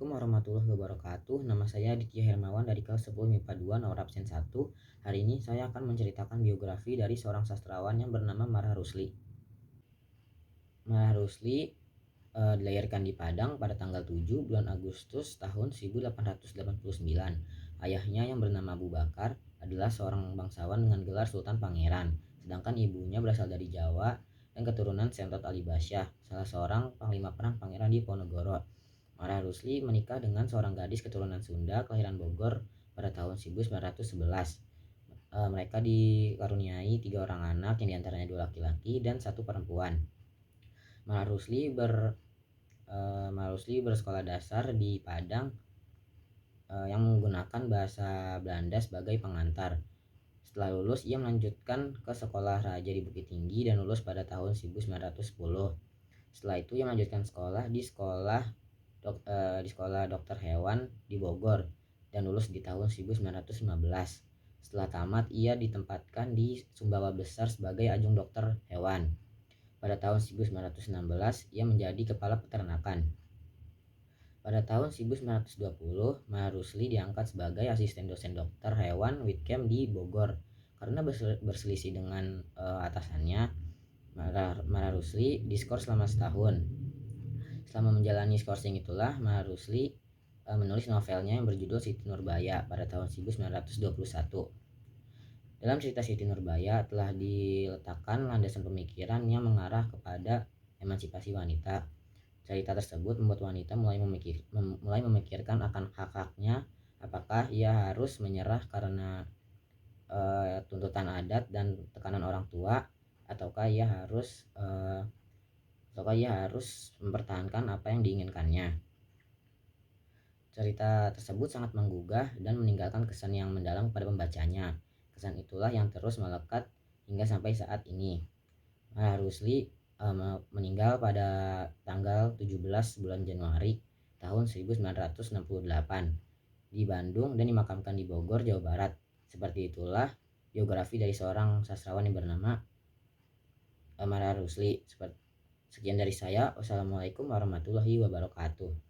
Assalamualaikum warahmatullahi wabarakatuh. Nama saya Aditya Hermawan dari kelas 10 MIPA 2 nomor absen 1. Hari ini saya akan menceritakan biografi dari seorang sastrawan yang bernama Marah Rusli. Marah Rusli dilahirkan di Padang pada tanggal 7 bulan Agustus tahun 1889. Ayahnya yang bernama Abu Bakar adalah seorang bangsawan dengan gelar Sultan Pangeran, sedangkan ibunya berasal dari Jawa dan keturunan Sentot Ali Basyah, salah seorang panglima perang pangeran di Ponorogo. Marah Rusli menikah dengan seorang gadis keturunan Sunda kelahiran Bogor pada tahun 1911. Mereka dikaruniai 3 orang anak yang diantaranya 2 laki-laki dan 1 perempuan. Marah Rusli bersekolah dasar di Padang yang menggunakan bahasa Belanda sebagai pengantar. Setelah lulus, ia melanjutkan ke sekolah raja di Bukit Tinggi dan lulus pada tahun 1910. Setelah itu ia melanjutkan sekolah di sekolah dokter hewan di Bogor dan lulus di tahun 1915. Setelah tamat, ia ditempatkan di Sumbawa Besar sebagai adjunk dokter hewan. Pada tahun 1916, ia menjadi kepala peternakan. Pada tahun 1920, Marah Rusli diangkat sebagai asisten dosen dokter hewan Witkem di Bogor. Karena berselisih dengan atasannya, Marah Rusli diskors selama setahun. Selama menjalani skorsing itulah Marah Rusli menulis novelnya yang berjudul Siti Nurbaya pada tahun 1921. Dalam cerita Siti Nurbaya telah diletakkan landasan pemikiran yang mengarah kepada emansipasi wanita. Cerita tersebut membuat wanita mulai memikirkan akan hak-haknya, apakah ia harus menyerah karena tuntutan adat dan tekanan orang tua, ataukah ia harus mempertahankan apa yang diinginkannya. Cerita tersebut sangat menggugah dan meninggalkan kesan yang mendalam pada pembacanya. Kesan itulah yang terus melekat hingga sampai saat ini. Marah Rusli meninggal pada tanggal 17 bulan Januari tahun 1968 di Bandung dan dimakamkan di Bogor, Jawa Barat. Seperti itulah biografi dari seorang sastrawan yang bernama Marah Rusli. Sekian dari saya. Wassalamualaikum warahmatullahi wabarakatuh.